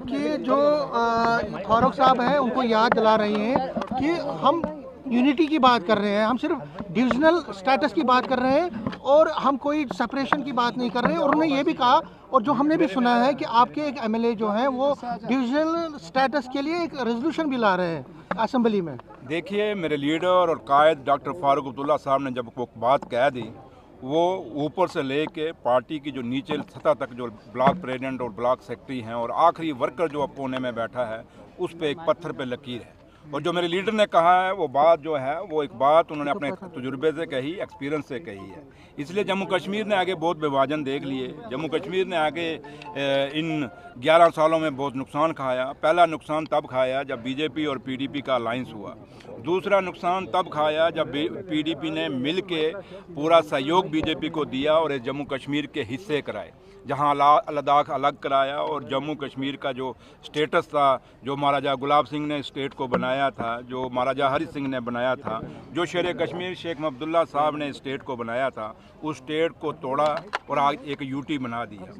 کہ جو فاروق صاحب ہیں ان کو یاد دلا رہے ہیں کہ ہم یونٹی کی بات کر رہے ہیں، ہم صرف ڈویژنل سٹیٹس کی بات کر رہے ہیں اور ہم کوئی سپریشن کی بات نہیں کر رہے ہیں۔ اور انہوں نے یہ بھی کہا، اور جو ہم نے بھی سنا ہے، کہ آپ کے ایک ایم ایل اے جو ہیں وہ ڈویژنل سٹیٹس کے لیے ایک ریزولوشن بھی لا رہے ہیں اسمبلی میں۔ دیکھیے، میرے لیڈر اور قائد ڈاکٹر فاروق عبداللہ صاحب نے جب وہ بات کہہ دی، وہ اوپر سے لے کے پارٹی کی جو نیچے سطح تک جو بلاک پریزیڈنٹ اور بلاک سیکرٹری ہیں اور آخری ورکر جو اب کونے میں بیٹھا ہے، اس پہ ایک پتھر پہ لکیر ہے۔ اور جو میرے لیڈر نے کہا ہے وہ بات جو ہے وہ ایک بات انہوں نے اپنے تجربے سے کہی، ایکسپیرنس سے کہی ہے۔ اس لیے جموں کشمیر نے آگے بہت بے واجن دیکھ لیے، جموں کشمیر نے آگے ان 11 سالوں میں بہت نقصان کھایا۔ پہلا نقصان تب کھایا جب بی جے پی اور پی ڈی پی کا الائنس ہوا، دوسرا نقصان تب کھایا جب پی ڈی پی نے مل کے پورا سہیوگ بی جے پی کو دیا اور اس جموں کشمیر کے حصے کرائے، جہاں لداخ الگ کرایا اور جموں کشمیر کا جو سٹیٹس تھا، جو مہاراجہ گلاب سنگھ نے اسٹیٹ کو بنایا تھا، جو مہاراجہ ہری سنگھ نے بنایا تھا، جو شیر کشمیر شیخ محمد اللہ صاحب نے اسٹیٹ کو بنایا تھا، اس اسٹیٹ کو توڑا اور آج ایک یوٹی بنا دیا۔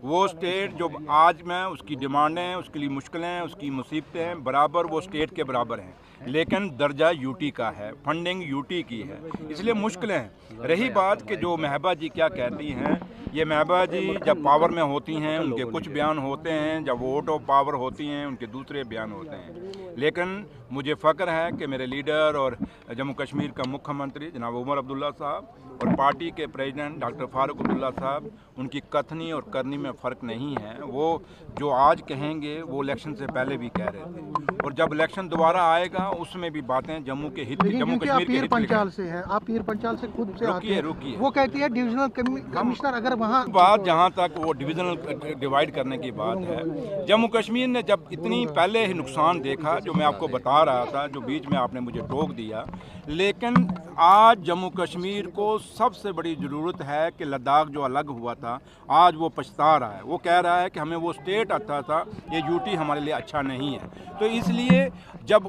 وہ اسٹیٹ جو آج میں اس کی ڈیمانڈیں، اس کے لیے مشکلیں، اس کی مصیبتیں برابر وہ اسٹیٹ کے برابر ہیں، لیکن درجہ یوٹی کا ہے، فنڈنگ یوٹی کی ہے، اس لیے مشکلیں ہیں۔ رہی بات کہ جو محبہ جی کیا کہتی ہیں، یہ محبہ جی جب پاور میں ہوتی ہیں ان کے کچھ بیان ہوتے ہیں، جب ووٹ آف پاور ہوتی ہیں ان کے دوسرے بیان ہوتے ہیں، لیکن مجھے فخر ہے کہ میرے لیڈر اور جموں کشمیر کا مکھیہ منتری جناب عمر عبداللہ صاحب اور پارٹی کے پریزیڈنٹ ڈاکٹر فاروق عبداللہ صاحب، ان کی کتھنی اور کرنی میں فرق نہیں ہے۔ وہ جو آج کہیں گے وہ الیکشن سے پہلے بھی کہہ رہے تھے، اور جب الیکشن دوبارہ آئے گا اس میں بھی باتیں جموں کے ہت، جموں کشمیر کے ہت پنچال سے ہیں، آپ پیر پنچال سے خود سے آتے ہیں، رکیے وہ کہتی ہے ڈویژنل کمشنر اگر وہاں بات جہاں تک وہ ڈویژنل ڈیوائیڈ کرنے کی بات ہے، جموں کشمیر نے جب اتنی پہلے ہی نقصان دیکھا جو میں آپ کو بتا رہا تھا، جو بیچ میں آپ نے مجھے ٹوک دیا، لیکن آج جموں کشمیر کو سب سے بڑی ضرورت ہے کہ لداخ جو الگ ہوا تھا آج وہ پچھتا رہا ہے، وہ کہہ رہا ہے کہ ہمیں وہ اسٹیٹ اچھا تھا، یہ یوٹی ہمارے لیے اچھا نہیں ہے۔ تو اس لیے جب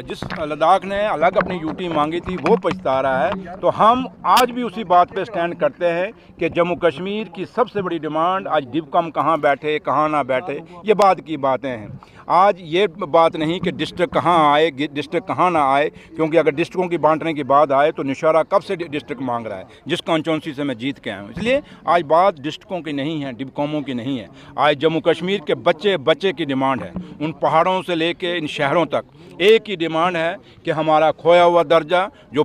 جس لداخ نے الگ اپنی یوٹی مانگی تھی وہ پچھتا رہا ہے، تو ہم آج بھی اسی بات پہ سٹینڈ کرتے ہیں کہ جموں کشمیر کی سب سے بڑی ڈیمانڈ آج ڈپکم کہاں بیٹھے کہاں نہ بیٹھے، یہ بات کی باتیں ہیں۔ آج یہ بات نہیں کہ ڈسٹرکٹ کہاں آئے ڈسٹرکٹ کہاں نہ آئے، کیونکہ اگر ڈسٹرکوں کی بانٹنے کی بات آئے تو نشارہ کب سے ڈسٹرکٹ مانگ رہا ہے جس کانسٹیچوئنسی سے میں جیت کے آیا ہوں۔ اس لیے آج بات ڈسٹرکوں کی نہیں ہے، ڈپکوموں کی نہیں ہے، آج جموں کشمیر کے بچے کی ڈیمانڈ ہے۔ ان پہاڑوں سے لے کے ان شہروں تک ایک ہی ڈیمانڈ ہے کہ ہمارا کھویا ہوا درجہ جو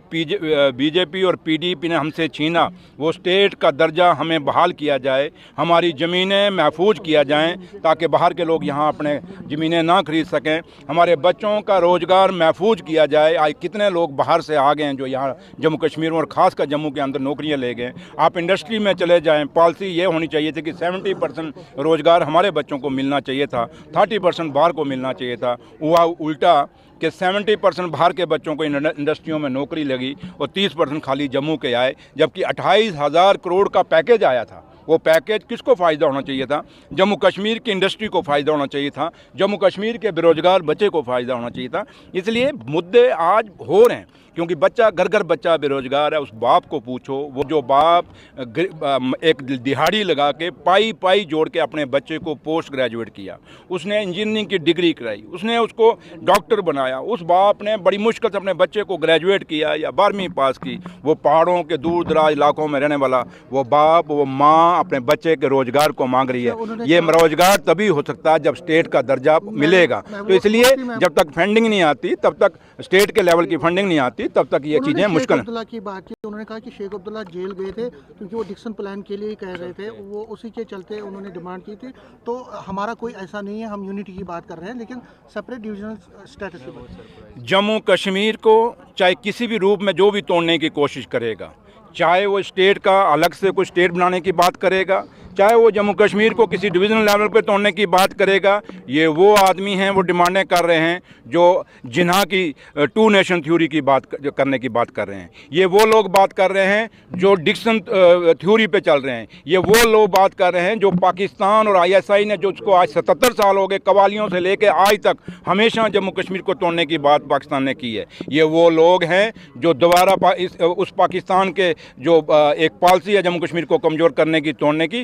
بی جے پی اور پی ڈی پی نے ہم سے چھینا، وہ اسٹیٹ کا درجہ ہمیں بحال کیا جائے، ہماری زمینیں محفوظ کیا جائیں تاکہ باہر کے لوگ یہاں اپنے زمینیں نہ خرید سکیں، ہمارے بچوں کا روزگار محفوظ کیا جائے۔ آج کتنے لوگ باہر سے آ گئے ہیں جو یہاں جموں کشمیر میں اور خاص کر جموں کے اندر نوکریاں لے گئے۔ آپ انڈسٹری میں چلے جائیں، پالیسی یہ ہونی چاہیے تھی کہ 70% روزگار ہمارے بچوں کو ملنا چاہیے تھا، 30% باہر کو ملنا چاہیے تھا، ہوا الٹا کہ 70% باہر کے بچوں کو انڈسٹریوں میں نوکری لگی اور 30% خالی جموں کے آئے، جبکہ 28,000 کروڑ کا پیکیج آیا تھا۔ وہ پیکیج کس کو فائدہ ہونا چاہیے تھا؟ جموں کشمیر کی انڈسٹری کو فائدہ ہونا چاہیے تھا، جموں کشمیر کے بے روزگار بچے کو فائدہ ہونا چاہیے تھا۔ اس لیے مدعے آج ہو رہے ہیں، کیونکہ بچہ گھر بچہ بے روزگار ہے۔ اس باپ کو پوچھو، وہ جو باپ ایک دہاڑی لگا کے پائی جوڑ کے اپنے بچے کو پوسٹ گریجویٹ کیا، اس نے انجینئرنگ کی ڈگری کرائی، اس نے اس کو ڈاکٹر بنایا، اس باپ نے بڑی مشکل سے اپنے بچے کو گریجویٹ کیا یا 12ویں پاس کی، وہ پہاڑوں کے دور دراز علاقوں میں رہنے والا وہ باپ وہ ماں اپنے بچے کے روزگار کو مانگ رہی ہے۔ یہ روزگار تبھی ہو سکتا ہے جب اسٹیٹ کا درجہ ملے گا، تو اس لیے جب تک فنڈنگ نہیں آتی، تب تک اسٹیٹ کے لیول کی فنڈنگ نہیں آتی، تب تک یہ چیزیں مشکل ہیں۔ عبداللہ کی بات کی، انہوں نے کہا کہ شیخ عبداللہ جیل گئے تھے کیونکہ وہ ڈکسن پلان کے لیے کہہ رہے تھے، وہ اسی کے چلتے انہوں نے ڈیمانڈ کی تھی۔ تو ہمارا کوئی ایسا نہیں ہے، ہم یونٹی کی بات کر رہے ہیں، لیکن سپریٹ ڈویژنل سٹیٹس کی بات۔ جموں کشمیر کو چاہے کسی بھی روپ میں جو بھی توڑنے کی کوشش کرے گا، چاہے وہ اسٹیٹ کا الگ سے کوئی اسٹیٹ بنانے کی بات کرے گا، چاہے وہ جموں کشمیر کو کسی ڈویژنل لیول پہ توڑنے کی بات کرے گا، یہ وہ آدمی ہیں، وہ ڈیمانڈیں کر رہے ہیں جو جناح کی 2 نیشن تھیوری کی بات کرنے کی بات کر رہے ہیں، یہ وہ لوگ بات کر رہے ہیں جو ڈکسن تھیوری پہ چل رہے ہیں، یہ وہ لوگ بات کر رہے ہیں جو پاکستان اور ISI نے جو اس کو آج 77 سال ہو گئے، قوالیوں سے لے کے آج تک ہمیشہ جموں کشمیر کو توڑنے کی بات پاکستان نے کی ہے۔ یہ وہ لوگ ہیں جو دوبارہ اس پاکستان کے جو ایک پالیسی ہے جموں کشمیر کو کمزور کرنے کی، توڑنے کی،